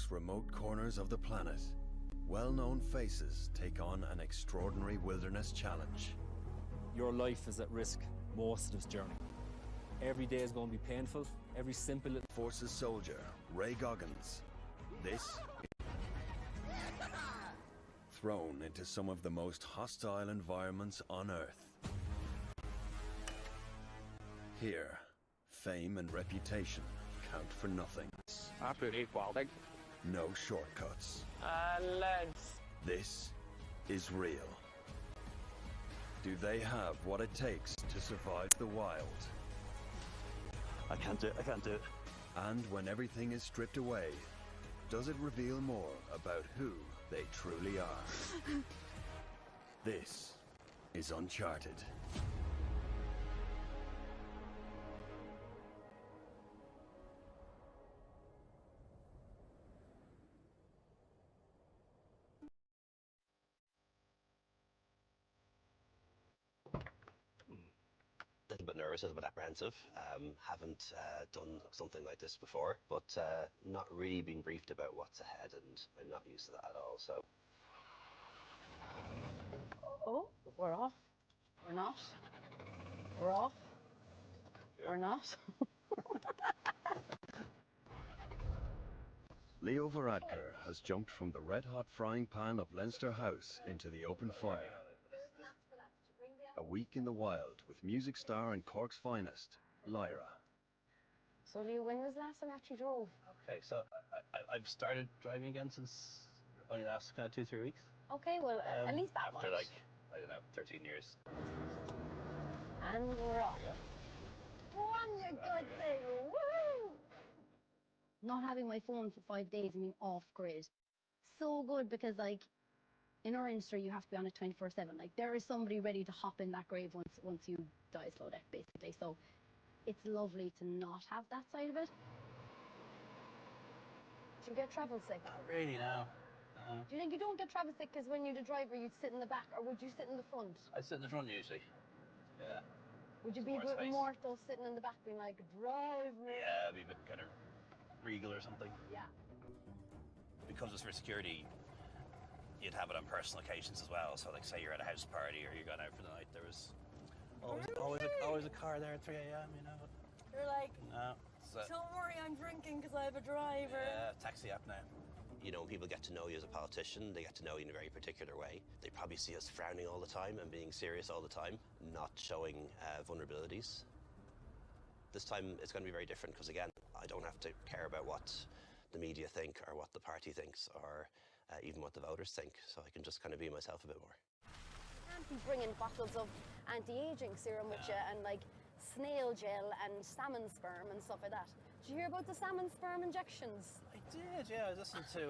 most remote corners of the planet, well-known faces take on an extraordinary wilderness challenge. Your life is at risk most of this journey. Every day is going to be painful. Every simple little... Forces soldier, Ray Goggins. This thrown into some of the most hostile environments on Earth. Here, fame and reputation count for nothing. Absolutely equality. No shortcuts. Lads. This is real. Do they have what it takes to survive the wild? I can't do it. And when everything is stripped away, does it reveal more about who they truly are? This is Uncharted. A little bit nervous, a little bit apprehensive. Haven't done something like this before, but not really been briefed about what's ahead, and I'm not used to that at all. So. Oh, we're off. We're not. We're off. We're not. Leo VADKAR has jumped from the red-hot frying pan of Leinster House into the open fire. A week in the wild with music star and Cork's finest, Lyra. So, Leo, when was the last time you actually drove? Okay, so I've started driving again since only last kind of 2-3 weeks. Okay, well, at least that much. After like, I don't know, 13 years. And we're off. One good thing, woo! Not having my phone for 5 days and being off grid. So good, because like, in our industry, you have to be on it 24/7. Like, there is somebody ready to hop in that grave once you die a slow death, basically. So it's lovely to not have that side of it. Do you get travel sick? Not really, no. Do you think you don't get travel sick because when you're the driver, you'd sit in the back, or would you sit in the front? I sit in the front usually. Yeah. Would you be a bit more though, sitting in the back, being like, drive me? Yeah, be a bit kind of regal or something. Yeah. Because it's for security, you'd have it on personal occasions as well. So, like, say you're at a house party or you're going out for the night, there was always a car there at 3 a.m. You know. But you're like, no. Don't worry, I'm drinking because I have a driver. Yeah, taxi app now. You know, when people get to know you as a politician, they get to know you in a very particular way. They probably see us frowning all the time and being serious all the time, not showing vulnerabilities. This time it's going to be very different because, again, I don't have to care about what the media think or what the party thinks or even what the voters think. So I can just kind of be myself a bit more. You can't be bringing bottles of anti-aging serum with you and like snail gel and salmon sperm and stuff like that. Did you hear about the salmon sperm injections? I did, yeah. I listened to,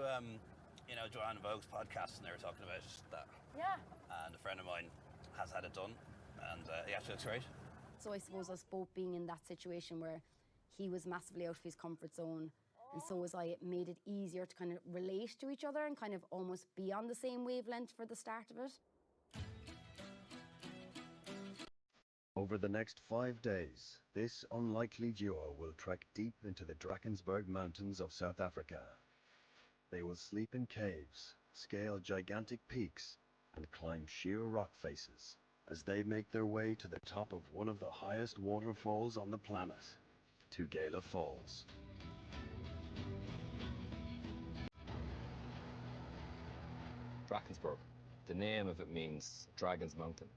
you know, Joanne Vogue's podcast and they were talking about that. Yeah. And a friend of mine has had it done and he actually looks great. So I suppose us both being in that situation where he was massively out of his comfort zone and so was I, it made it easier to kind of relate to each other and kind of almost be on the same wavelength for the start of it. Over the next 5 days, this unlikely duo will trek deep into the Drakensberg Mountains of South Africa. They will sleep in caves, scale gigantic peaks, and climb sheer rock faces as they make their way to the top of one of the highest waterfalls on the planet, Tugela Falls. Drakensberg. The name of it means Dragon's Mountain.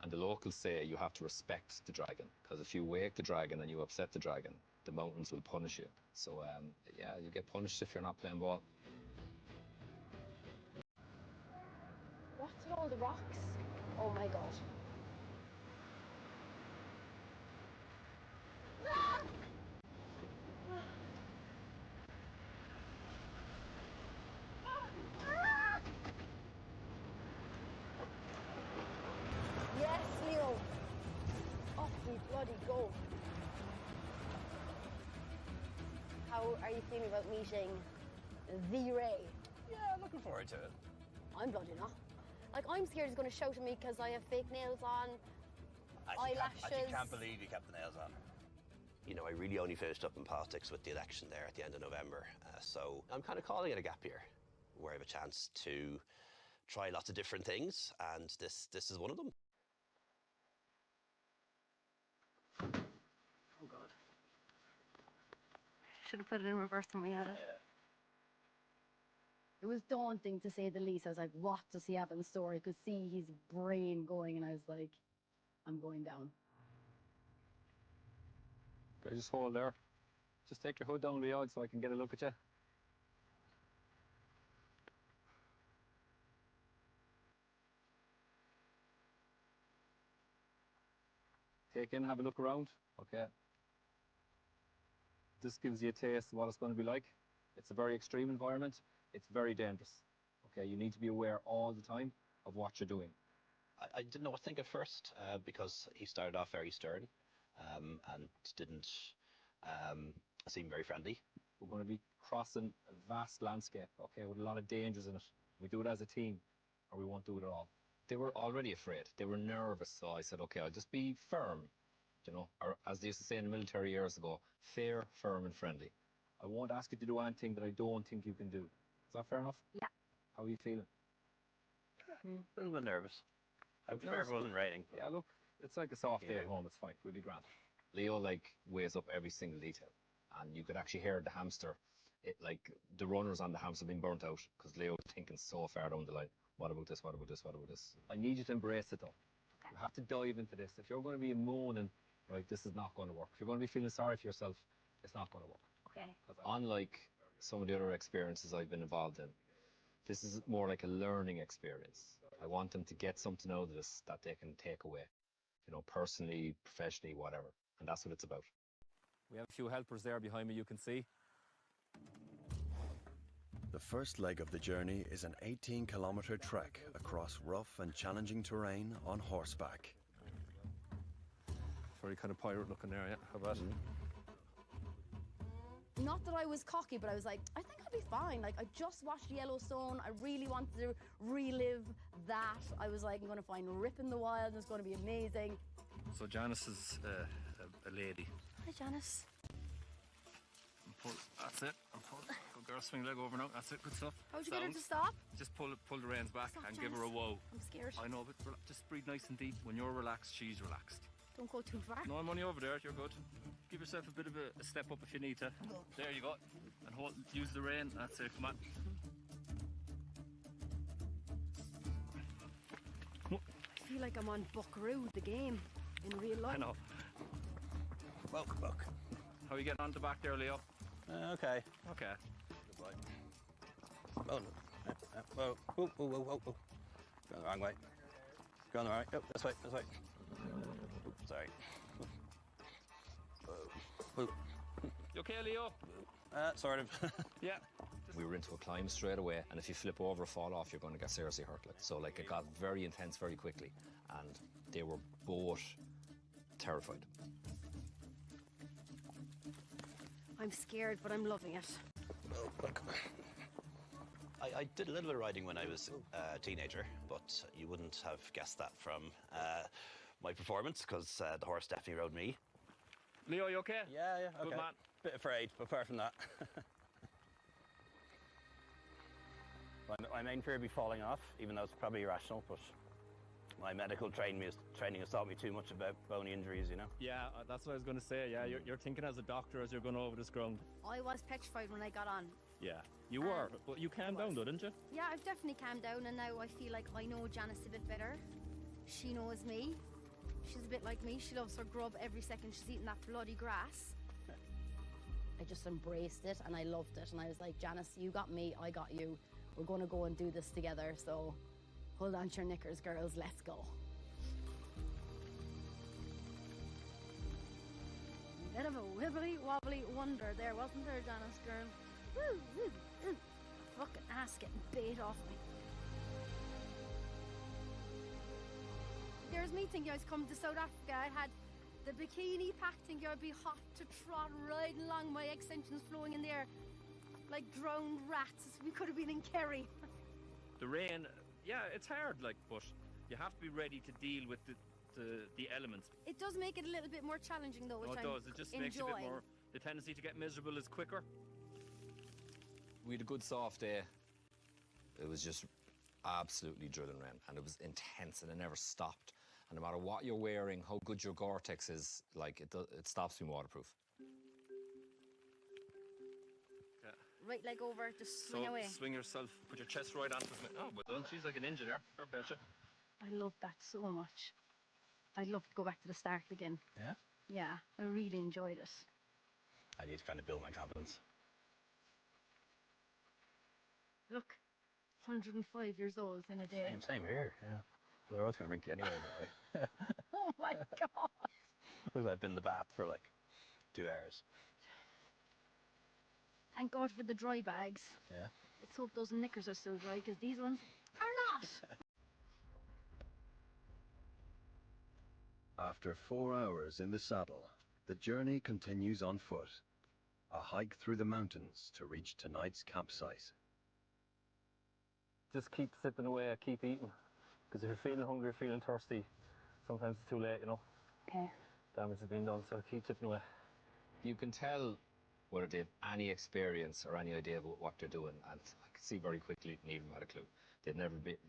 And the locals say you have to respect the dragon, because if you wake the dragon and you upset the dragon, the mountains will punish you. So, yeah, you get punished if you're not playing ball. What's with all the rocks? Oh my god. Yes, Leo. Off we bloody go. How are you feeling about meeting the Ray? Yeah, I'm looking forward to it. I'm bloody not. Like, I'm scared he's going to shout at me because I have fake nails on, eyelashes. I can't believe you kept the nails on. You know, I really only finished up in politics with the election there at the end of November. So I'm kind of calling it a gap year, where I have a chance to try lots of different things, and this is one of them. Oh God. Should have put it in reverse when we had it. It was daunting, to say the least. I was like, what does he have in store? I could see his brain going, and I was like, I'm going down. Okay, just hold there. Just take your hood down, Leo, so I can get a look at you. Take in, have a look around. Okay. This gives you a taste of what it's going to be like. It's a very extreme environment. It's very dangerous. Okay, you need to be aware all the time of what you're doing. I didn't know what to think at first because he started off very stern and didn't seem very friendly. We're going to be crossing a vast landscape, okay, with a lot of dangers in it. We do it as a team, or we won't do it at all. They were already afraid. They were nervous, so I said, okay, I'll just be firm, you know, or as they used to say in the military years ago, fair, firm, and friendly. I won't ask you to do anything that I don't think you can do. Is that fair enough? Yeah. How are you feeling? A little bit nervous. I prefer if it wasn't raining. Yeah, look, it's like a soft day at home. It's fine. We'll be grand. Leo weighs up every single detail, and you could actually hear the hamster. The runners on the hamster being burnt out because Leo was thinking so far down the line. What about this? What about this? What about this? I need you to embrace it though. You have to dive into this. If you're going to be moaning, right, this is not going to work. If you're going to be feeling sorry for yourself, it's not going to work. Okay. Unlike some of the other experiences I've been involved in, this is more like a learning experience. I want them to get something out of this that they can take away, you know, personally, professionally, whatever. And that's what it's about. We have a few helpers there behind me, you can see. The first leg of the journey is an 18-kilometer trek across rough and challenging terrain on horseback. Very kind of pirate looking there, yeah. How about it? Not that I was cocky, but I was like, I think I'll be fine. Like, I just watched Yellowstone. I really wanted to relive that. I was like, I'm going to find Rip in the Wild, and it's going to be amazing. So Janice is a lady. Hi, Janice. That's it. Good girl, swing leg over now. That's it, good stuff. How'd you get her to stop? Just pull the reins back Stop, and Janice. give her a whoa. I'm scared. I know, but just breathe nice and deep. When you're relaxed, she's relaxed. Don't go too far. No, I'm only over there. You're good. Give yourself a bit of a step up if you need to. There you go. And use the rein. That's it. Come on. I feel like I'm on Buckaroo, the game, in real life. I know. Well, look. How are you getting on the back there, Leo? Okay. Okay. Goodbye. Oh, no. Whoa. Whoa, whoa, whoa, whoa, whoa. Going the wrong way. Going the right. Oh, this way, this way. Oops, sorry. Whoa. You okay, Leo? Sort of. Yeah. We were into a climb straight away, and if you flip over or fall off, you're going to get seriously hurt. So it got very intense very quickly, and they were both terrified. I'm scared, but I'm loving it. Oh, look. I did a little bit of riding when I was a teenager, but you wouldn't have guessed that from my performance, because the horse definitely rode me. Leo, you okay? Yeah, okay. Good man. Bit afraid, but apart from that. My main fear would be falling off, even though it's probably irrational, but my medical training has taught me too much about bony injuries, you know? Yeah, that's what I was going to say. Yeah, you're thinking as a doctor as you're going over this ground. I was petrified when I got on. Yeah, you were, but you calmed down though, didn't you? Yeah, I've definitely calmed down, and now I feel like I know Janice a bit better. She knows me. She's a bit like me. She loves her grub every second she's eating that bloody grass. I just embraced it, and I loved it, and I was like, Janice, you got me, I got you. We're going to go and do this together, so hold on to your knickers, girls, let's go. Bit of a wibbly-wobbly wonder there, wasn't there, Janice, girl? Woo, woo, woo. Fucking ass getting bait off me. There's me thinking I was coming to South Africa. I had the bikini packed, thinking I'd be hot to trot riding along, my extensions flowing in there like drowned rats. We could have been in Kerry. The rain, yeah, it's hard, but you have to be ready to deal with the elements. It does make it a little bit more challenging though, which No, it I does. It just makes you a bit enjoy. more. The tendency to get miserable is quicker. We had a good soft day. It was just absolutely drilling rain, and it was intense, and it never stopped. And no matter what you're wearing, how good your Gore-Tex is, like it stops being waterproof. Right leg over, just swing away. Swing yourself, put your chest right onto it. Oh, well done. She's like a ninja there. Fair play to you. I love that so much. I'd love to go back to the start again. Yeah? Yeah, I really enjoyed it. I need to kind of build my confidence. Look, 105 years old in a day. Same here, yeah. We're both going to drink anyway, by the way. Oh my god! Look, I've been in the bath for like 2 hours. Thank God for the dry bags. Yeah. Let's hope those knickers are still dry, because these ones are not! After 4 hours in the saddle, the journey continues on foot. A hike through the mountains to reach tonight's campsite. Just keep sipping away, keep eating. Because if you're feeling hungry, feeling thirsty, sometimes it's too late, you know. Okay. Damage has been done, so keep chipping away. You can tell whether they have any experience or any idea about what they're doing, and I can see very quickly neither of them had a clue.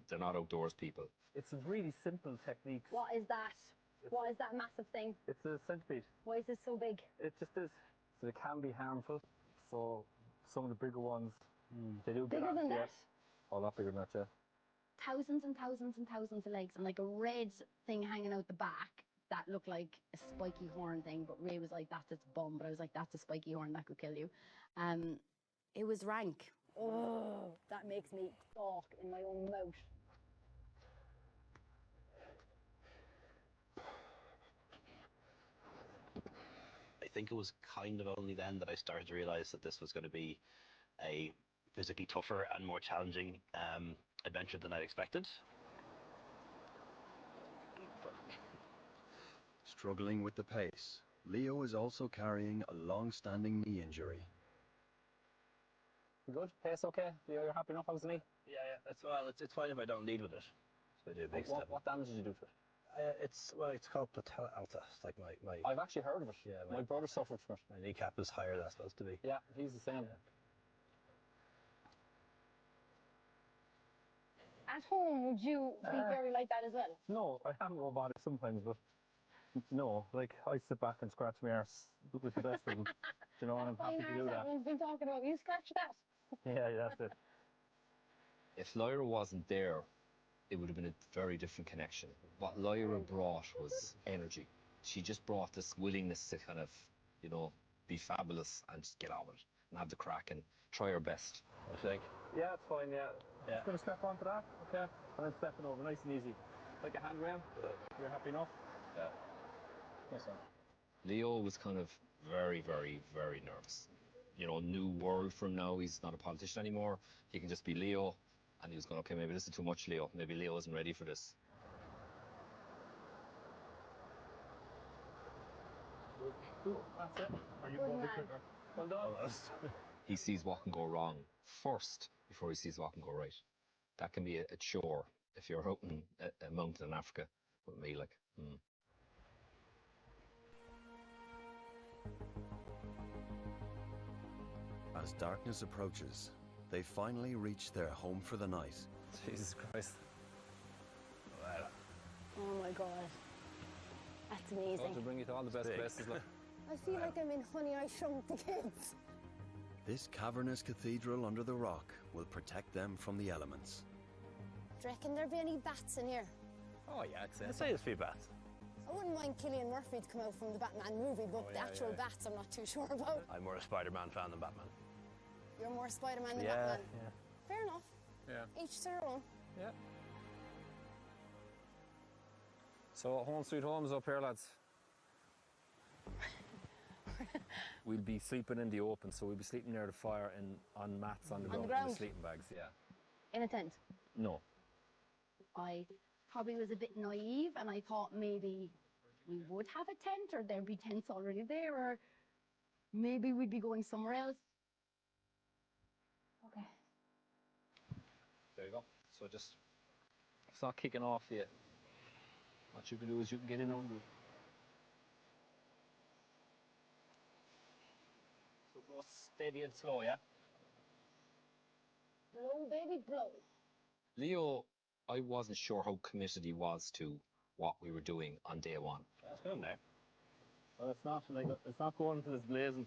They're not outdoors people. It's a really simple technique. What is that? What is that massive thing? It's a centipede. Why is it so big? It just is. So it can be harmful. So some of the bigger ones, they do get Bigger at than you. that? A lot bigger than that, yeah. Thousands and thousands and thousands of legs, and like a red thing hanging out the back that looked like a spiky horn thing, but Ray was like, that's its bum, but I was like, that's a spiky horn that could kill you. It was rank. Oh, that makes me gawk in my own mouth. I think it was kind of only then that I started to realize that this was going to be a physically tougher and more challenging adventure than I expected. Struggling with the pace, Leo is also carrying a long-standing knee injury. You good? Pace okay? You're happy enough? How's the knee? Yeah, it's fine if I don't lead with it. So I do a big step. What damage did you do to it? It's called patella alta. It's like my I've actually heard of it. Yeah, my brother suffered from it. my kneecap is higher than it's supposed to be. Yeah, he's the same. At home, would you be very like that as well? No, I am robotic sometimes, but no, like I sit back and scratch my arse with the best of them. You know, and I'm happy to do that. Everyone's been talking about. You scratch that. Yeah, that's it. If Lyra wasn't there, it would have been a very different connection. What Lyra brought was energy. She just brought this willingness to kind of, you know, be fabulous and just get on with it and have the crack and try her best. I think. Yeah, it's fine, yeah. Yeah. Just gonna step onto that, okay? And then stepping over, nice and easy. Like a handrail. You're happy enough? Yeah. Yes, sir. Leo was kind of very, very, very nervous. You know, new world for him now. He's not a politician anymore. He can just be Leo. And he was going, okay, maybe this is too much, Leo. Maybe Leo isn't ready for this. That's it. Are you Good going man. quicker? Well done. He sees what can go wrong first before he sees what can go right. That can be a chore if you're out in a mountain in Africa with me, like. As darkness approaches, they finally reach their home for the night. Jesus Christ. Oh my god. That's I want to amazing. bring you to all the best places. Look. I feel like I'm in Honey, I Shrunk the Kids. This cavernous cathedral under the rock will protect them from the elements. Do you reckon there'd be any bats in here? Oh yeah, I'd say there's a few bats. I wouldn't mind Cillian Murphy to come out from the Batman movie, but the actual bats I'm not too sure about. I'm more a Spider-Man fan than Batman. You're more Spider-Man than Yeah, Batman. yeah. Fair enough. Yeah. Each to their own. Yeah. So home sweet home's up here, lads. We'll be sleeping in the open, so we'll be sleeping near the fire and on mats on the ground, in ground? the sleeping bags. Yeah. In a tent. No. I probably was a bit naive, and I thought maybe we would have a tent, or there'd be tents already there, or maybe we'd be going somewhere else. Okay. There you go. So just, it's not kicking off yet. What you can do is you can get in on it. So go steady and slow, yeah? Blow, baby, blow. Leo, I wasn't sure how committed he was to what we were doing on day one. That's good there. Well, it's not like it's not going until it's blazing,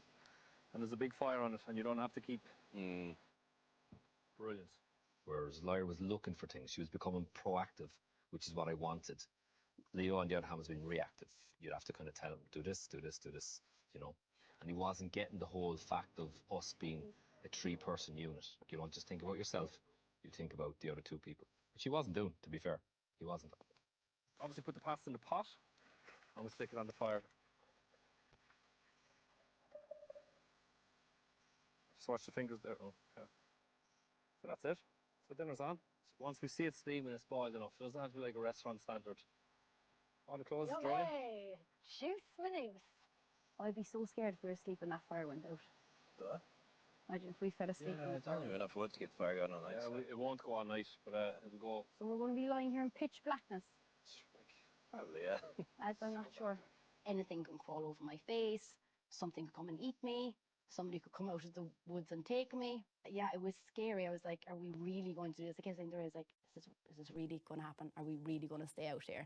and there's a big fire on it, and you don't have to keep. Brilliant. Whereas Lyra was looking for things. She was becoming proactive, which is what I wanted. Leo, on the other hand, was being reactive. You'd have to kind of tell him, do this, do this, do this, you know. And he wasn't getting the whole fact of us being a three-person unit. You don't just think about yourself, you think about the other two people. Which he wasn't doing, to be fair. He wasn't. Obviously, put the pasta in the pot, and we'll stick it on the fire. Just watch the fingers there. Oh, okay. So that's it. So dinner's on. So once we see it steaming, it's boiled enough. It doesn't have to be like a restaurant standard. All the clothes is dry. Yummy! Shoot, Smithers. I'd be so scared if we were asleep and that fire went out. Duh. Imagine if we fell asleep. Yeah, and it's only enough wood to get the fire going all night. Yeah, So. it won't go all night, but it'll go. So we're going to be lying here in pitch blackness. Probably, yeah. As I'm not sure. Anything can crawl over my face. Something could come and eat me. Somebody could come out of the woods and take me. Yeah, it was scary. I was like, are we really going to do this? I kept saying to her, I was like, is this really going to happen? Are we really going to stay out here?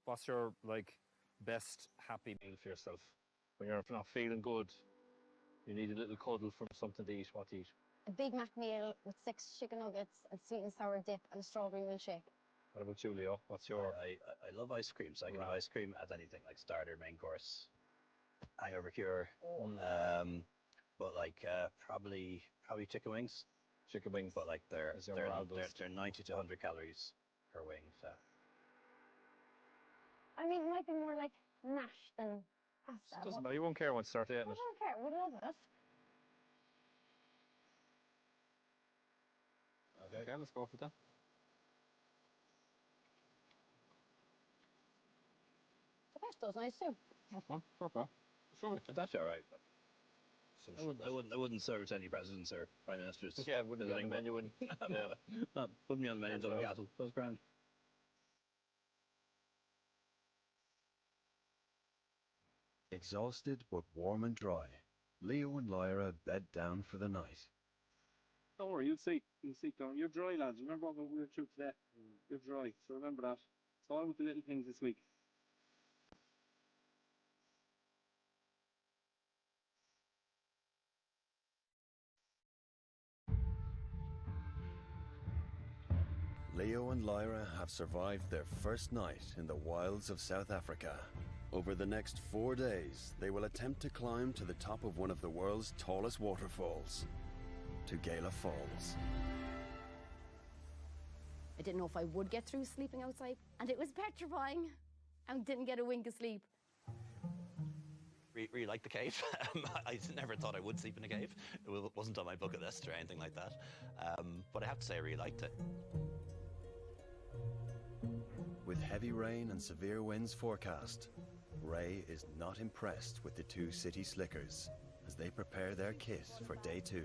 What's your like best happy meal for yourself when you're not feeling good? You need a little cuddle from something to eat. What to eat? A Big Mac meal with 6 chicken nuggets and sweet and sour dip and a strawberry milkshake. What about you, Leo? What's your? I love ice cream, so I can have ice cream as anything, like starter, main course, hangover cure. But like probably chicken wings. Chicken wings. But like they're 90 to 100 calories per wing. So. I mean, it might be more like mash than pasta. Doesn't matter. You won't care once you start eating I it. don't care. We love it. Okay, let's go for that. The pesto's nice too. Okay, okay. Sure, that's all right. I wouldn't serve it to any presidents or prime ministers. Yeah, wouldn't be on the menu. Not put me on the menu until I'm castle. That's grand. Exhausted but warm and dry, Leo and Lyra bed down for the night. Don't worry, you'll see. You'll see, Don. You're dry, lads. Remember what we were through today? You're dry, so remember that. It's all with the little things this week. Leo and Lyra have survived their first night in the wilds of South Africa. Over the next 4 days, they will attempt to climb to the top of one of the world's tallest waterfalls, Tugela Falls. I didn't know if I would get through sleeping outside, and it was petrifying, and didn't get a wink of sleep. Really like the cave. I never thought I would sleep in a cave. It wasn't on my bucket list or anything like that. But I have to say I really liked it. With heavy rain and severe winds forecast, Ray is not impressed with the two city slickers as they prepare their kit for day 2.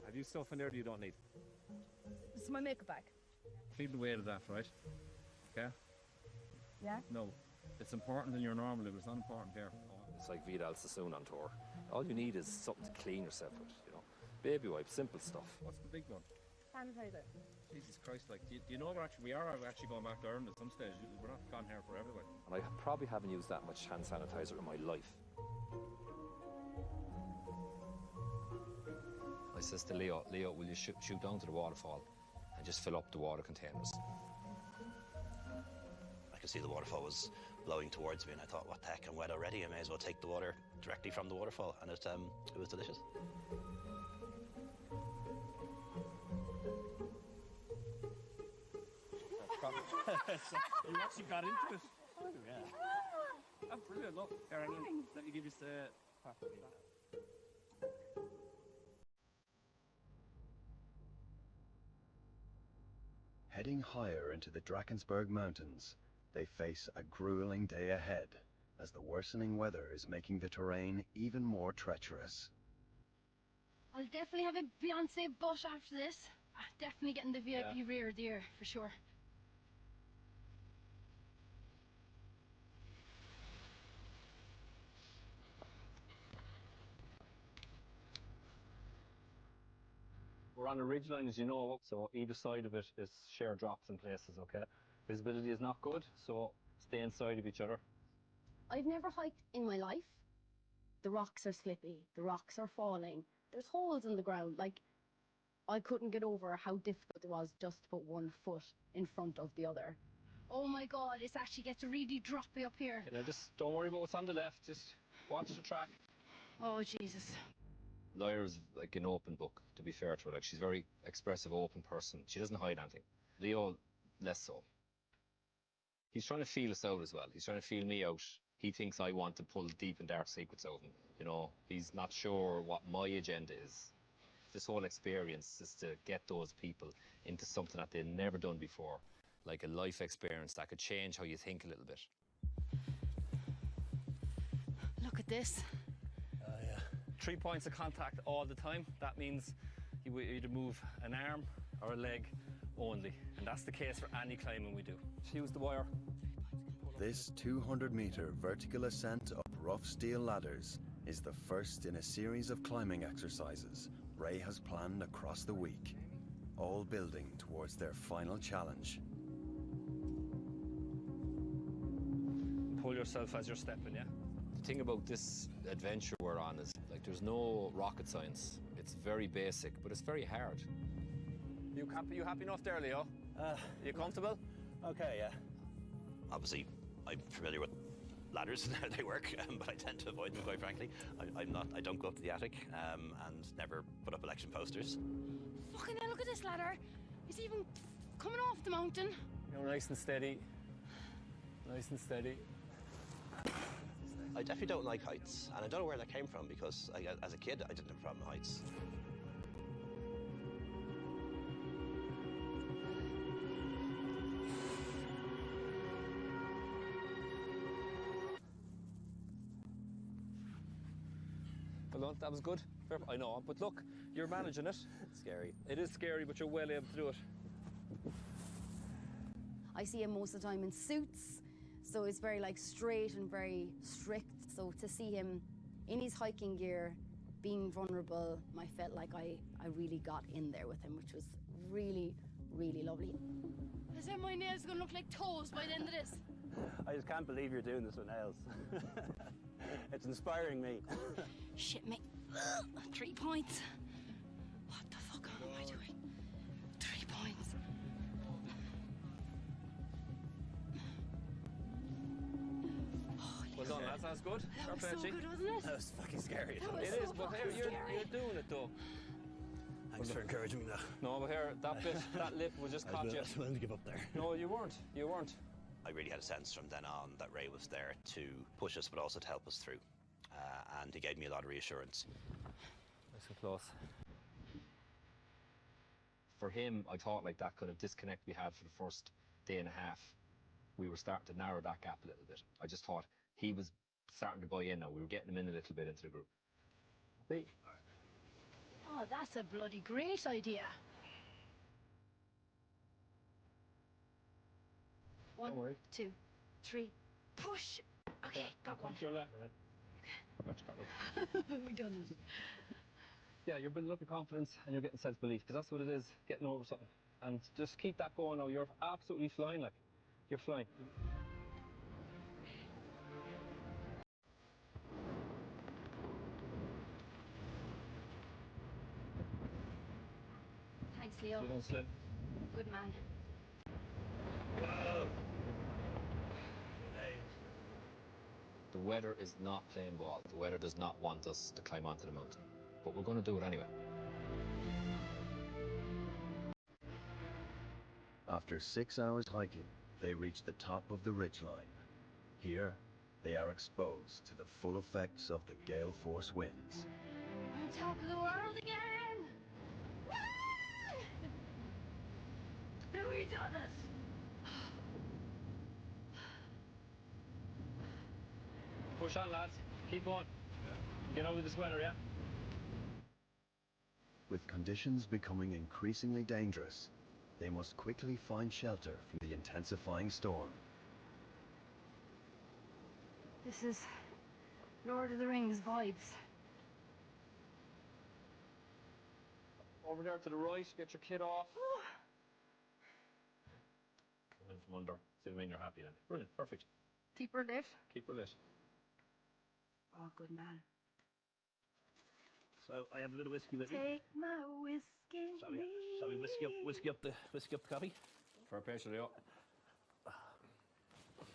Have you stuff in there that you don't need? This is my makeup bag. Feel the weight of that, right? Okay? Yeah? No. It's important in your normal life, it's not important here. It's like Vidal Sassoon on tour. All you need is something to clean yourself with, you know. Baby wipes, simple stuff. What's the big one? Sanitizer. Jesus Christ, like, do you know we are actually going back to Ireland at some stage? We're not gone here forever, like. And I probably haven't used that much hand sanitizer in my life. I says to Leo, will you shoot down to the waterfall and just fill up the water containers? I could see the waterfall was blowing towards me, and I thought, what the heck, I'm wet already. I may as well take the water directly from the waterfall, and it was delicious. You actually got into it. Oh, yeah. That's brilliant. Look, Karen, let me give you the pack. Heading higher into the Drakensberg Mountains, they face a grueling day ahead as the worsening weather is making the terrain even more treacherous. I'll definitely have a Beyonce butt after this. Definitely getting the VIP rear deer, for sure. We're on a ridge line, as you know, so either side of it is sheer drops in places, okay? Visibility is not good, so stay inside of each other. I've never hiked in my life. The rocks are slippy, the rocks are falling, there's holes in the ground. Like, I couldn't get over how difficult it was just to put one foot in front of the other. Oh my God, it actually gets really droppy up here. You know, just don't worry about what's on the left, just watch the track. Oh, Jesus. Lyra's like an open book, to be fair to her. Like, she's a very expressive, open person. She doesn't hide anything. Leo, less so. He's trying to feel us out as well. He's trying to feel me out. He thinks I want to pull deep and dark secrets out of him. You know, he's not sure what my agenda is. This whole experience is to get those people into something that they've never done before. Like a life experience that could change how you think a little bit. Look at this. 3 points of contact all the time. That means you will either move an arm or a leg only. And that's the case for any climbing we do. Use the wire. This 200-meter vertical ascent up rough steel ladders is the first in a series of climbing exercises Ray has planned across the week, all building towards their final challenge. Pull yourself as you're stepping, yeah? The thing about this adventure we're on is, like, there's no rocket science. It's very basic, but it's very hard. You happy enough there, Leo? You comfortable? Okay, yeah. Obviously, I'm familiar with ladders and how they work, but I tend to avoid them, quite frankly. I don't go up to the attic and never put up election posters. Fucking hell, look at this ladder. It's even coming off the mountain. You're nice and steady. Nice and steady. I definitely don't like heights, and I don't know where that came from because as a kid, I didn't have a problem with heights. Well done, that was good. I know, but look, you're managing it. It's scary. It is scary, but you're well able to do it. I see him most of the time in suits, so it's very like straight and very strict. So to see him in his hiking gear, being vulnerable, I felt like I really got in there with him, which was really, really lovely. Is that my nails gonna look like toes by the end of this? I just can't believe you're doing this with nails. It's inspiring me. Shit, mate. 3 points. What the fuck am I doing? 3 points. Well done, lads, that's good. That was so good, wasn't it? That was fucking scary. It is, but here, you're doing it though. Thanks for encouraging me, though. No, but here, that bit, that lip was just caught you. I was willing to give up there. No, you weren't. You weren't. I really had a sense from then on that Ray was there to push us, but also to help us through. And he gave me a lot of reassurance. Nice and close. For him, I thought like that kind of disconnect we had for the first day and a half, we were starting to narrow that gap a little bit. I just thought he was starting to buy in now. We were getting him in a little bit into the group. See? Oh, that's a bloody great idea. 1, 2, 3, push. Okay, got one. Your left, right? We done it. Yeah, you're building up your confidence and you're getting self-belief, because that's what it is, getting over something. And just keep that going now. You're absolutely flying, like. You're flying. Thanks, Leo. You don't slip. Good man. The weather is not playing ball. The weather does not want us to climb onto the mountain. But we're going to do it anyway. After 6 hours hiking, they reach the top of the ridgeline. Here, they are exposed to the full effects of the gale force winds. On top of the world again! Woo! We done it! Push on, lads. Keep going. Get over this weather, yeah? With conditions becoming increasingly dangerous, they must quickly find shelter from the intensifying storm. This is Lord of the Rings vibes. Over there to the right, get your kid off. Come in from under. See what I mean? You're happy then. Brilliant, perfect. Keep her lit. Keep her lit. Oh, good man. So I have a little whiskey with me. Take my whiskey. Shall we whiskey up the coffee? Fair play to Leo.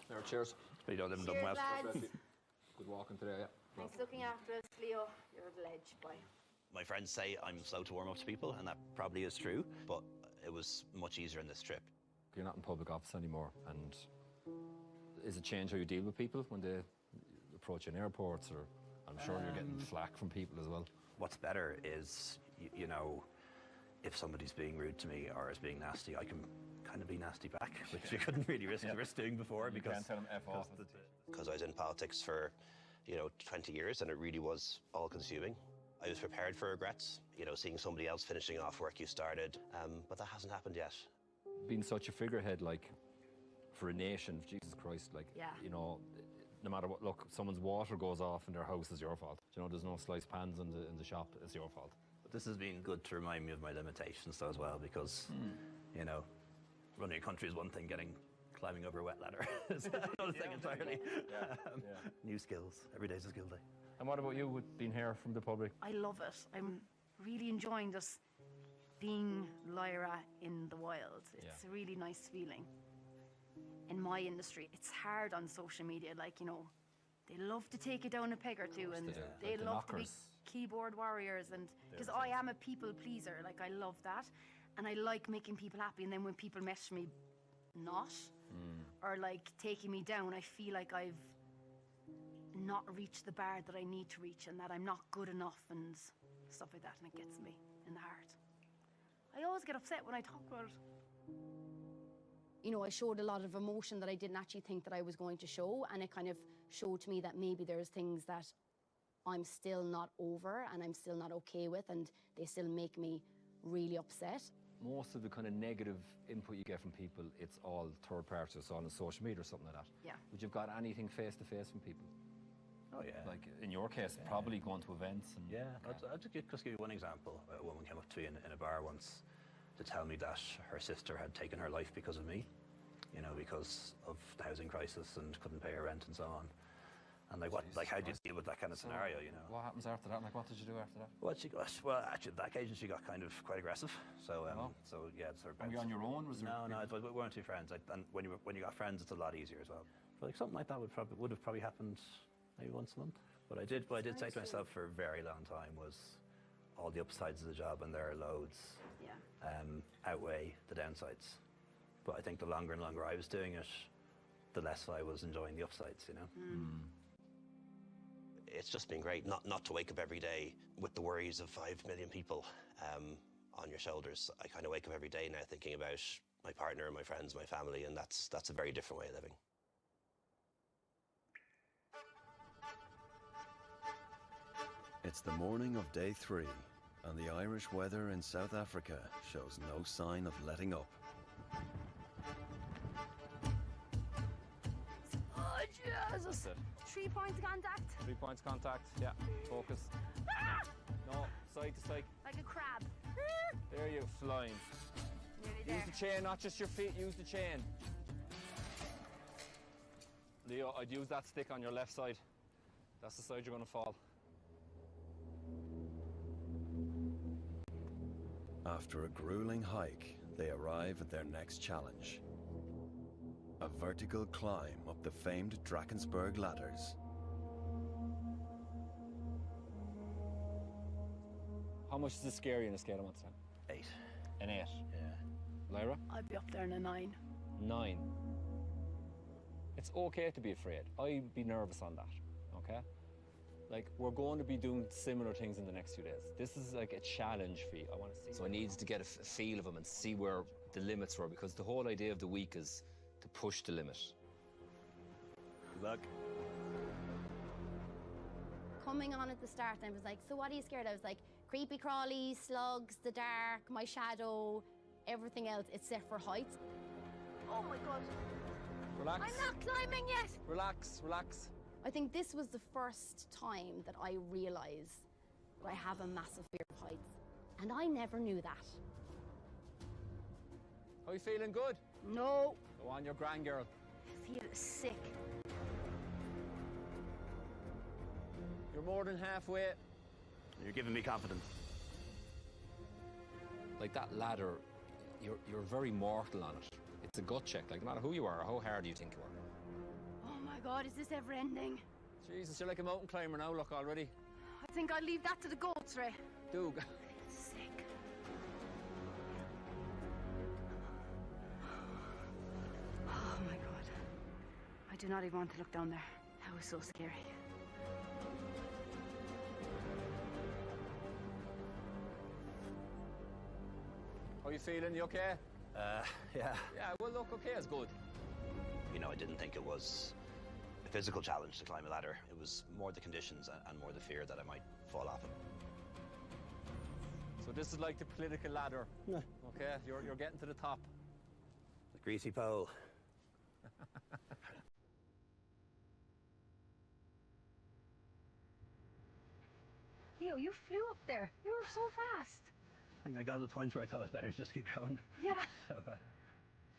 There, cheers. You don't live in Cheers, Dublin. lads. Good walking today, yeah. Thanks for looking after us, Leo. You're the ledge, boy. My friends say I'm slow to warm up to people, and that probably is true, but it was much easier in this trip. You're not in public office anymore, and is it change how you deal with people when they approach you in airports, or I'm sure you're getting flack from people as well? What's better is, you know, if somebody's being rude to me or is being nasty, I can kind of be nasty back, which you couldn't really risk doing before because can't tell them F off. Because I was in politics for, 20 years, and it really was all-consuming. I was prepared for regrets, seeing somebody else finishing off work you started, but that hasn't happened yet. Being such a figurehead, like, for a nation, Jesus Christ, like, Yeah. No matter what, look, someone's water goes off in their house, is your fault. There's no sliced pans in the shop, it's your fault. But this has been good to remind me of my limitations though as well, because, running a country is one thing, climbing over a wet ladder is another thing entirely. New skills, every day's a skill day. And what about you with being here from the public? I love it. I'm really enjoying just being Lyra in the wild. It's a really nice feeling. In my industry, it's hard on social media. They love to take it down a peg or two, and they the love to be knockers. keyboard warriors. And because I am a people pleaser, I love that, and I like making people happy. And then when people message me, not, or taking me down, I feel like I've not reached the bar that I need to reach, and that I'm not good enough and stuff like that, and it gets me in the heart. I always get upset when I talk about it. I showed a lot of emotion that I didn't actually think that I was going to show, and it kind of showed to me that maybe there's things that I'm still not over and I'm still not okay with, and they still make me really upset. Most of the kind of negative input you get from people, it's all third party, it's all on social media or something like that. Yeah. Would you've got anything face to face from people? Oh yeah. Like in your case, probably going to events and... Yeah, I'll just give you one example. A woman came up to me in a bar once to tell me that her sister had taken her life because of me, because of the housing crisis and couldn't pay her rent and so on. And how do you deal with that kind of scenario, What happens after that? What did you do after that? Well, actually, at that occasion, she got kind of quite aggressive. So, yeah, it's sort of... Were you on your own? Was there No, we weren't two friends. And when you got friends, it's a lot easier as well. But something like that would have probably happened maybe once a month. What I did say to myself for a very long time was, all the upsides of the job, and there are loads, outweigh the downsides. But I think the longer and longer I was doing it, the less I was enjoying the upsides, It's just been great not to wake up every day with the worries of 5 million people on your shoulders. I kind of wake up every day now thinking about my partner, my friends, my family, and that's a very different way of living. It's the morning of day 3, and the Irish weather in South Africa shows no sign of letting up. Oh, Jesus! 3 points contact. 3 points contact, yeah. Focus. No, side to side. Like a crab. There you flying. Nearly there. Use the chain, not just your feet, use the chain. Leo, I'd use that stick on your left side. That's the side you're going to fall. After a grueling hike, they arrive at their next challenge. A vertical climb up the famed Drakensberg ladders. How much is it scary on a scale of 1 to 10? 8. An 8. Yeah. Lyra? I'd be up there in a 9. 9. It's okay to be afraid. I'd be nervous on that, okay? We're going to be doing similar things in the next few days. This is like a challenge for you. I want to see. So I needed to get a feel of them and see where the limits were, because the whole idea of the week is to push the limit. Good luck. Coming on at the start, I was like, so what are you scared of? I was like, creepy crawly, slugs, the dark, my shadow, everything else except for heights. Oh my God. Relax. I'm not climbing yet. Relax, relax. I think this was the first time that I realised that I have a massive fear of heights. And I never knew that. How you feeling? Good? No. Go on, you're grand girl. I feel sick. You're more than halfway. You're giving me confidence. Like that ladder, you're very mortal on it. It's a gut check, like no matter who you are, how hard you think you are. Oh my God, is this ever ending? Jesus, you're like a mountain climber now, look, already. I think I'll leave that to the goats, Ray. Do. Sick. Oh my God. I do not even want to look down there. That was so scary. How you feeling? You okay? Yeah. Yeah, well, look, okay, it's good. You know, I didn't think it was a physical challenge to climb a ladder. It was more the conditions and more the fear that I might fall off it. So this is like the political ladder. Yeah. Okay, you're getting to the top. The greasy pole. Leo, you flew up there. You were so fast. I think I got to the point where I thought it was better to just keep going. Yeah.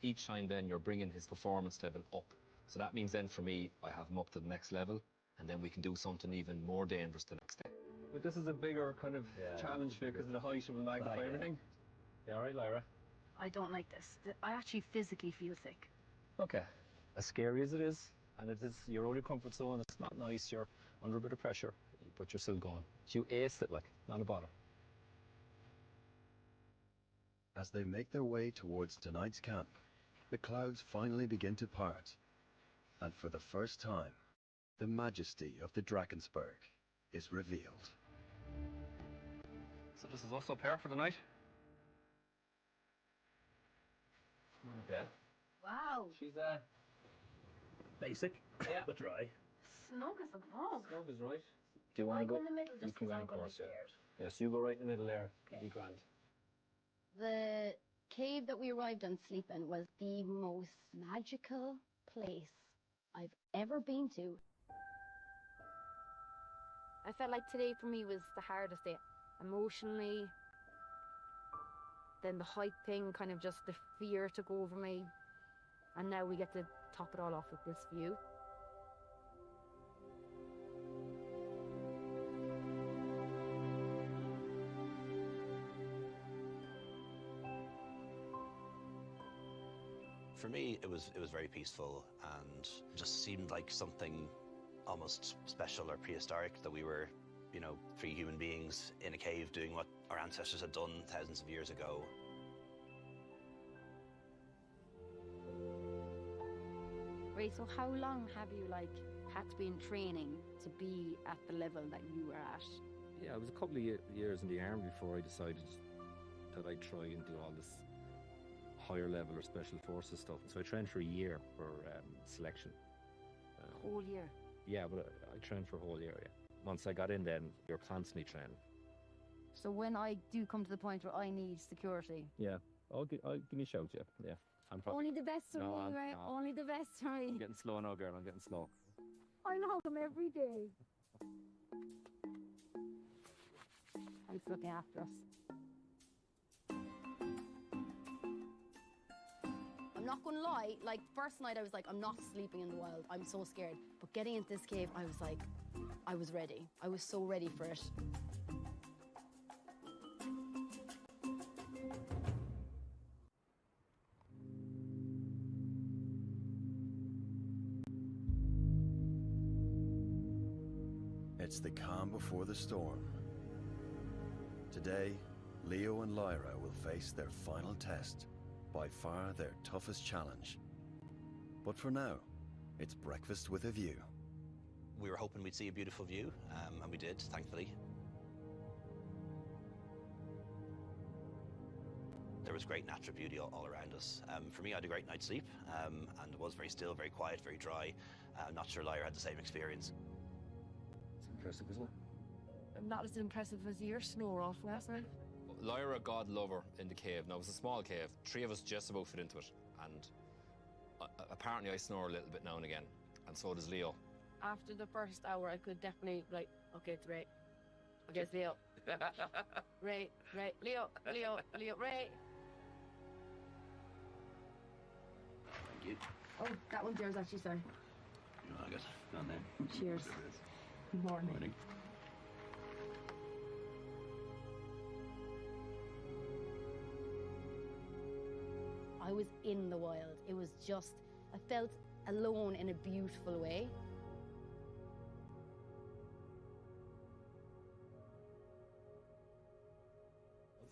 Each time then you're bringing his performance level up. So that means then for me, I have him up to the next level, and then we can do something even more dangerous the next day. But this is a bigger kind of challenge because of the height of the magnify everything. You all right, Lyra? I don't like this. I actually physically feel sick. Okay. As scary as it is, and it is, you're out of your comfort zone, it's not nice, you're under a bit of pressure, but you're still going. You aced it, like, not a bother. As they make their way towards tonight's camp, the clouds finally begin to part, and for the first time, the majesty of the Drakensberg is revealed. So this is us up here for the night? Okay. Wow. She's Basic, yeah, but dry. Snug as a bug. snug is right. Do you want I to go go? in the middle You just can because go I'm in going to be first, yeah. scared. Yes, you go right in the middle there. Be grand. The cave that we arrived on sleep in was the most magical place I've ever been to. I felt like today for me was the hardest day. Emotionally, then the height thing, kind of just the fear took over me. And now we get to top it all off with this view. For me, it was very peaceful and just seemed like something almost special or prehistoric that we were, you know, three human beings in a cave doing what our ancestors had done thousands of years ago. Ray, so how long have you had to be in training to be at the level that you were at? Yeah, it was a couple of years in the army before I decided that I'd try and do all this higher level or special forces stuff. So I trained for a year for selection. Whole year? Yeah, but I trained for a whole year, yeah. Once I got in then, you're constantly training. So when I do come to the point where I need security... Yeah, I'll give me a shout, yeah. I'm Only the best for No, me, Ray. no. Only the best for me. I'm getting slow now, girl, I'm getting slow. I know them every day. Thanks for looking after us. I'm not gonna lie, like first night I was like, I'm not sleeping in the wild. I'm so scared. But getting into this cave, I was like, I was ready. I was so ready for it. It's the calm before the storm. Today, Leo and Lyra will face their final test, by far their toughest challenge. But for now, it's breakfast with a view. We were hoping we'd see a beautiful view, and we did, thankfully. There was great natural beauty all around us. For me, I had a great night's sleep, and it was very still, very quiet, very dry. I'm not sure Lyra had the same experience. It's impressive, isn't it? Not as impressive as your snore off last night. Lyra, God love her, in the cave. Now, it was a small cave. Three of us just about fit into it. And apparently I snore a little bit now and again. And so does Leo. After the first hour, I could definitely, okay, it's right. Okay, it's Leo. Ray, Leo, Ray. Thank you. Oh, that one's yours actually, sorry. No, I got it. On then. Cheers. Morning. Morning. I was in the wild. It was just, I felt alone in a beautiful way.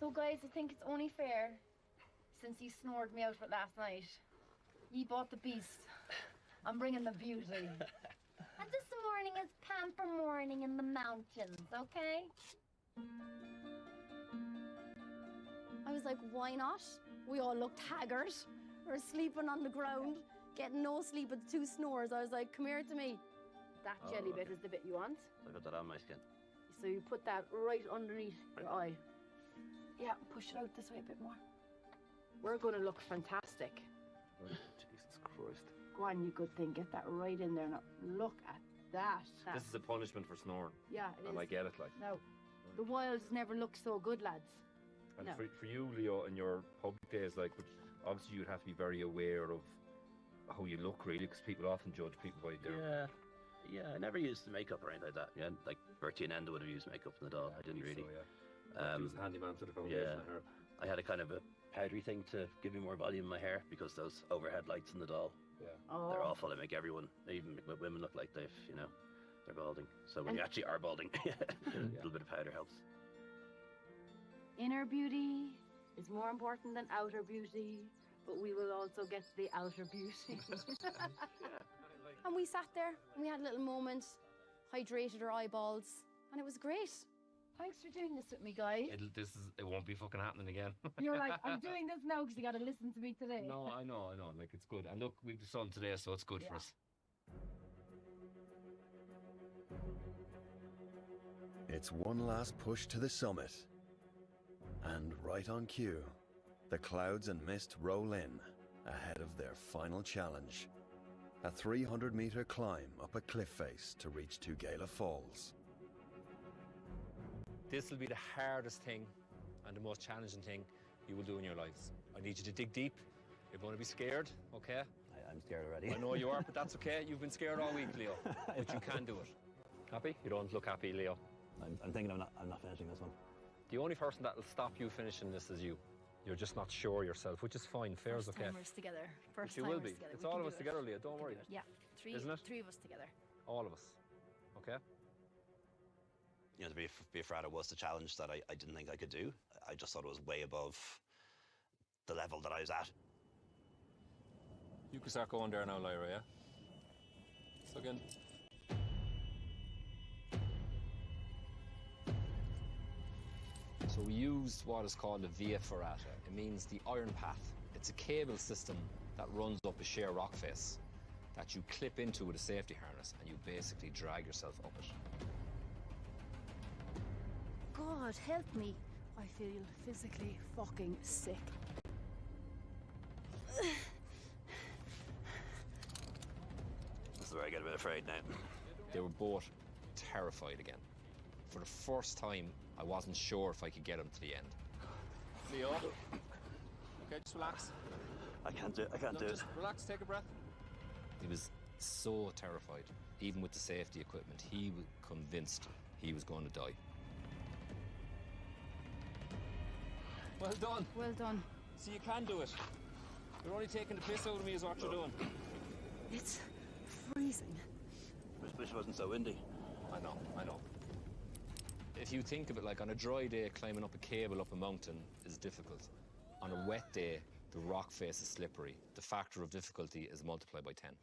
So guys, I think it's only fair, since you snored me out for it last night. You bought the beast. I'm bringing the beauty. And this morning is pamper morning in the mountains, okay? I was like, why not? We all looked haggard. We were sleeping on the ground, getting no sleep with 2 snores. I was like, come here to me. That jelly bit is the bit you want. I got that on my skin. So you put that right underneath your eye. Yeah, push it out this way a bit more. We're going to look fantastic. Jesus Christ. Go on, you good thing. Get that right in there now. Look at that. This is a punishment for snoring. Yeah, it is. And I get it, like. No, the wilds never look so good, lads. And No. for you, Leo, in your public days, like, which obviously you'd have to be very aware of how you look, really, because people often judge people by their... Yeah, I never used makeup or anything like that. Yeah, like Bertie and Enda would have used makeup in the doll. I didn't really. So, yeah. He was a handyman for the foundation Yeah, of hair. I had a kind of a powdery thing to give me more volume in my hair because those overhead lights in the doll, Yeah. Oh. they're awful. They make everyone, they even make women look like they've, they're balding. So when you actually are balding, a little bit of powder helps. Inner beauty is more important than outer beauty, but we will also get the outer beauty. And we sat there and we had a little moment, hydrated our eyeballs, and it was great. Thanks for doing this with me, guys. It won't be fucking happening again. You're like, I'm doing this now because you got to listen to me today. No, I know. Like, it's good. And look, we've the sun today, so it's good for us. It's one last push to the summit. And right on cue, the clouds and mist roll in ahead of their final challenge. A 300-meter climb up a cliff face to reach Tugela Falls. This will be the hardest thing and the most challenging thing you will do in your lives. I need you to dig deep. You're going to be scared, okay? I'm scared already. I know you are, but that's okay. You've been scared all week, Leo, but you can do it. Happy? You don't look happy, Leo. I'm thinking I'm not finishing this one. The only person that will stop you finishing this is you. You're just not sure yourself, which is fine. Fair is okay. First timers together. First You timers will be. together. It's We all can of do us it. together, Leo. Don't We worry. can do it. Yeah, Isn't it? three of us together. All of us. Okay? To be afraid of was the challenge that I didn't think I could do. I just thought it was way above the level that I was at. You can start going there now, Lyra, yeah? So again. So we used what is called a via ferrata. It means the iron path. It's a cable system that runs up a sheer rock face that you clip into with a safety harness and you basically drag yourself up it. God, help me. I feel physically fucking sick. This is where I get a bit afraid now. They were both terrified again. For the first time, I wasn't sure if I could get them to the end. Leo. Okay, just relax. I can't do it. Just relax, take a breath. He was so terrified. Even with the safety equipment, he was convinced he was going to die. Well done. Well done. See, you can do it. You're only taking the piss out of me is what you're doing. It's freezing. Wish it wasn't so windy. I know. If you think of it, like on a dry day, climbing up a cable up a mountain is difficult. On a wet day, the rock face is slippery. The factor of difficulty is multiplied by 10.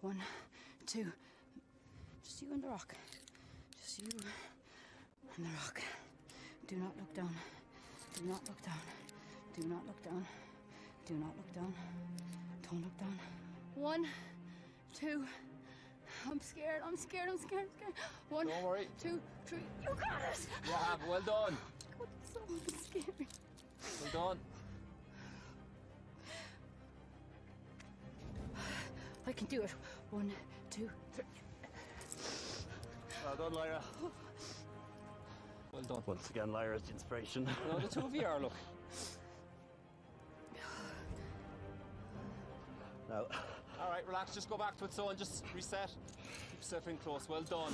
1, 2. Just you and the rock. Just you and the rock. Do not look down. Do not look down. Do not look down. Do not look down. Don't look down. 1, 2. I'm scared. 1, Don't worry. 2, 3. You got it! You have. Well done. God, it's so scary. Well done. I can do it. 1, 2, 3. Well done, Lyra. Well done. Once again, Lyra's the inspiration. No, the two of you are, look. No. All right, relax, just go back to it, so, and just reset. Keep yourself in close, well done.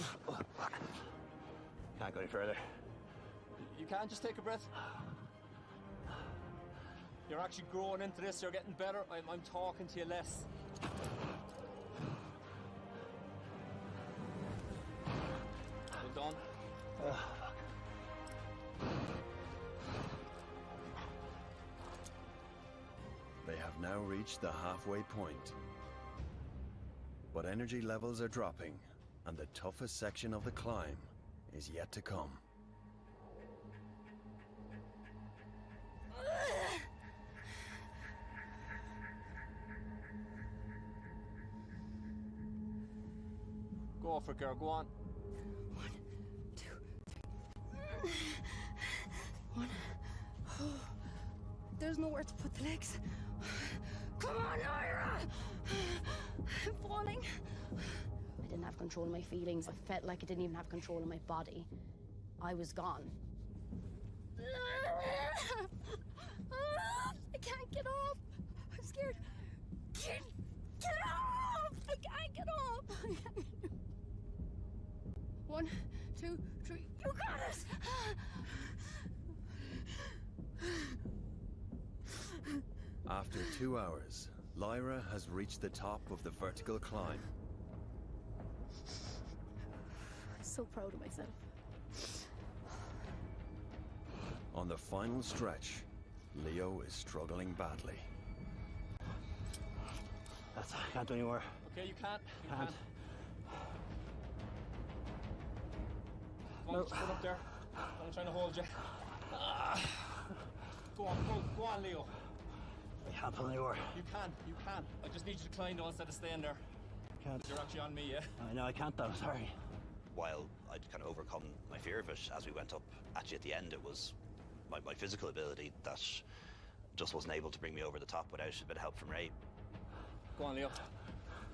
Can't go any further. You can, just take a breath. You're actually growing into this, you're getting better. I'm talking to you less. Well done. They have now reached the halfway point. But energy levels are dropping, and the toughest section of the climb is yet to come. Go for it, girl, go on. 1, 2, 3. 1. There's nowhere to put the legs. Come on, Lyra! I'm falling. I didn't have control of my feelings. I felt like I didn't even have control of my body. I was gone. I can't get off. I'm scared. Get off! I can't get off. 1, 2, 3. You got it! After 2 hours, Lyra has reached the top of the vertical climb. I'm so proud of myself. On the final stretch, Leo is struggling badly. I can't do anymore. Okay, you can't. You Can't. Come on, just put up there. I'm trying to hold you. Go on, Leo. I can't pull anymore. You can. I just need you to climb though instead of staying there. Can't. You're actually on me, yeah? I know, I can't though, sorry. While I'd kind of overcome my fear of it as we went up, actually at the end it was my physical ability that just wasn't able to bring me over the top without a bit of help from Ray. Go on, Leo.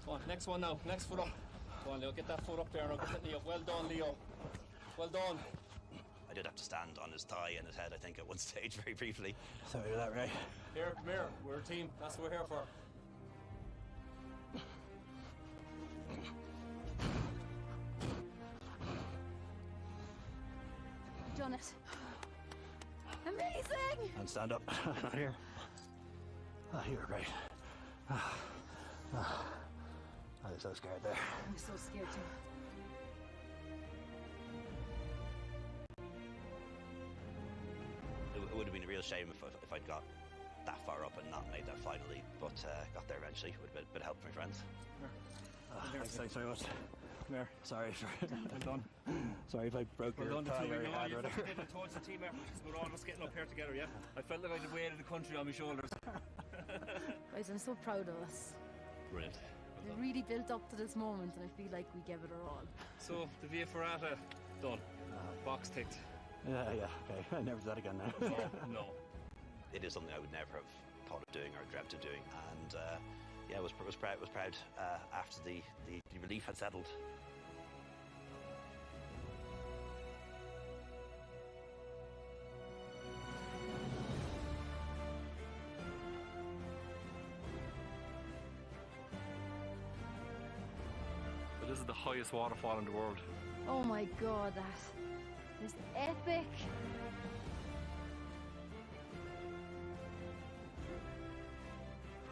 Come on, next one now. Next foot up. Go on, Leo. Get that foot up there. Now get that knee up. Well done, Leo. Well done. I did have to stand on his thigh and his head, I think, at one stage very briefly. Sorry about that, Ray. Here, come here. We're a team. That's what we're here for. You've done it. Amazing! And stand up. Not here. Oh, you were great. I was so scared there. I'm so scared too. It would have been a real shame if I'd got that far up and not made that finally, but got there eventually with a bit of help from my friends. Thanks very much. Come here. Sorry for... Well done. Sorry if I broke your thigh very hard or whatever. Did it towards the team effort. We're all just getting up here together, yeah? I felt like I had the weight of the country on my shoulders. Guys, I'm so proud of us. Brilliant. We really built up to this moment and I feel like we gave it our all. So, the Via Ferrata, done. Box ticked. Yeah, okay. I never do that again now. No. It is something I would never have thought of doing or dreamt of doing, and yeah, was proud after the relief had settled. But this is the highest waterfall in the world. Oh my god, that is epic!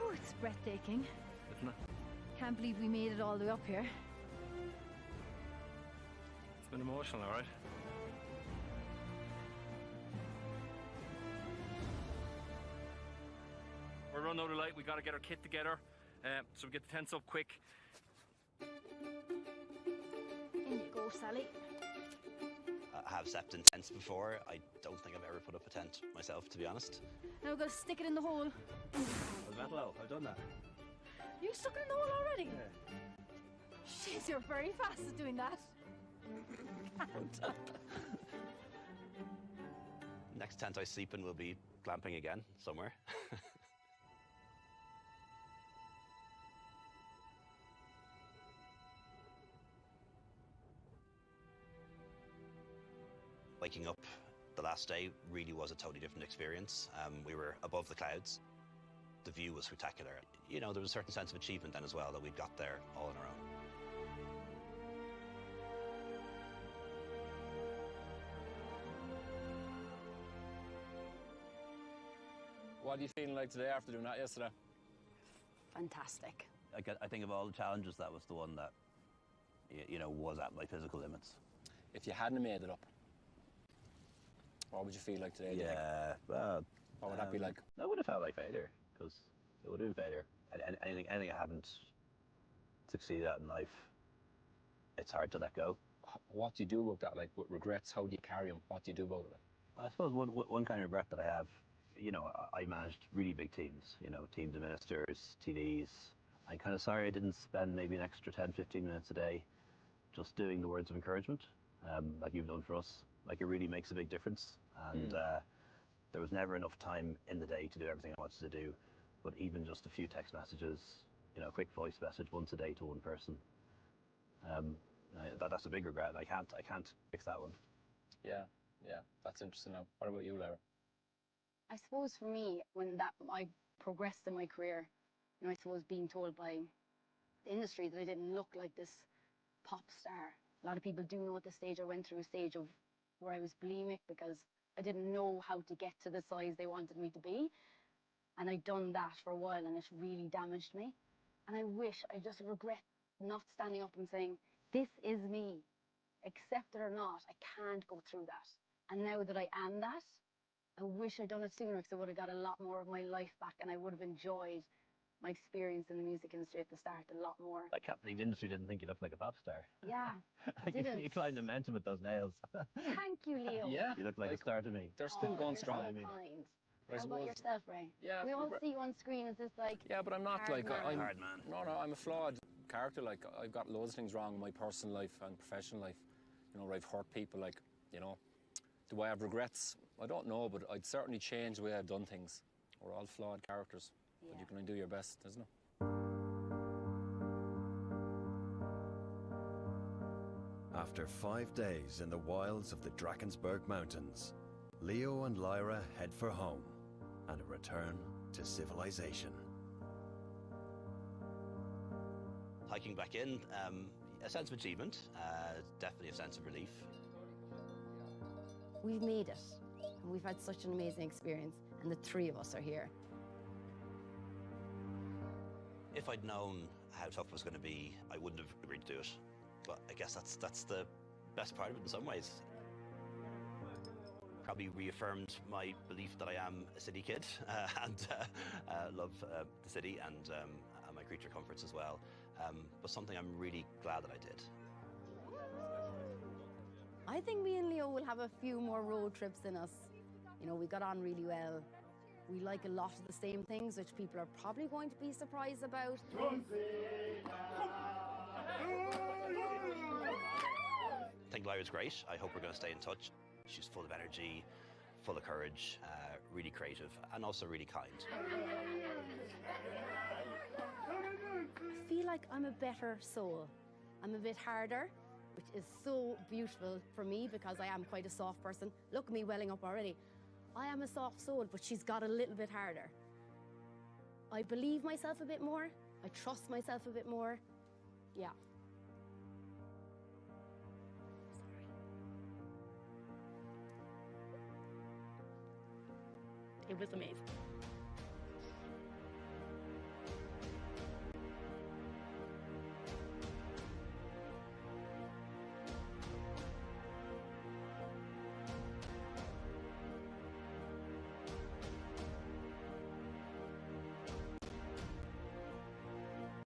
Oh, it's breathtaking. Isn't it? Can't believe we made it all the way up here. It's been emotional, alright? We're running out of light, we gotta get our kit together, so we get the tents up quick. In you go, Sally. I have slept in tents before. I don't think I've ever put up a tent myself, to be honest. Now we're gonna stick it in the hole. I was that low. I've done that. You stuck it in the hole already? Jeez, you're very fast at doing that. Next tent I sleep in will be glamping again, somewhere. hiking up the last day really was a totally different experience. We were above the clouds. The view was spectacular. You know, there was a certain sense of achievement then as well that we'd got there all on our own. What are you feeling like today after doing that yesterday? Fantastic. I think of all the challenges, that was the one that, you know, was at my physical limits. If you hadn't made it up, what would you feel like today? Yeah, well, What would that be like? I would have felt like failure, because it would have been failure. Anything I haven't succeeded at in life, it's hard to let go. What do you do about that? Like, with regrets, how do you carry them? What do you do about it? I suppose one kind of regret that I have, you know, I managed really big teams, you know, teams of ministers, TDs. I'm kind of sorry I didn't spend maybe an extra 10, 15 minutes a day just doing the words of encouragement, like you've done for us. Like, it really makes a big difference. And there was never enough time in the day to do everything I wanted to do. But even just a few text messages, you know, a quick voice message once a day to one person, that's a big regret. I can't fix that one. Yeah, that's interesting now. What about you, Lara? I suppose for me, when I progressed in my career, you know, I suppose being told by the industry that I didn't look like this pop star. A lot of people do know at this stage I went through a stage of where I was bulimic because I didn't know how to get to the size they wanted me to be. And I'd done that for a while and it really damaged me. And I just regret not standing up and saying, this is me. Accept it or not, I can't go through that. And now that I am that, I wish I'd done it sooner because I would have got a lot more of my life back and I would have enjoyed my experience in the music industry at the start a lot more. I can't believe the industry didn't think you looked like a pop star. Yeah, You climbed the mountain with those nails. Thank you, Leo. Yeah. You look like a star to me. They're still going strong. You're so kind. I How about suppose- yourself, Ray? Yeah, We all see you on screen as this like Yeah, but I'm not hard like man. I'm. Hard man. No, I'm a flawed character. Like, I've got loads of things wrong in my personal life and professional life. You know, where I've hurt people. Like, you know, do I have regrets? I don't know, but I'd certainly change the way I've done things. We're all flawed characters, but you can only do your best, isn't it? After 5 days in the wilds of the Drakensberg Mountains, Leo and Lyra head for home and a return to civilization. Hiking back in, a sense of achievement, definitely a sense of relief. We've made it. And we've had such an amazing experience. And the three of us are here. If I'd known how tough it was going to be, I wouldn't have agreed to do it. But I guess that's the best part of it in some ways. Probably reaffirmed my belief that I am a city kid and love the city and my creature comforts as well. But something I'm really glad that I did. I think me and Leo will have a few more road trips in us. You know, we got on really well. We like a lot of the same things, which people are probably going to be surprised about. I think Lyra's great. I hope we're going to stay in touch. She's full of energy, full of courage, really creative, and also really kind. I feel like I'm a better soul. I'm a bit harder, which is so beautiful for me because I am quite a soft person. Look at me welling up already. I am a soft soul, but she's got a little bit harder. I believe myself a bit more. I trust myself a bit more. Yeah. It was amazing.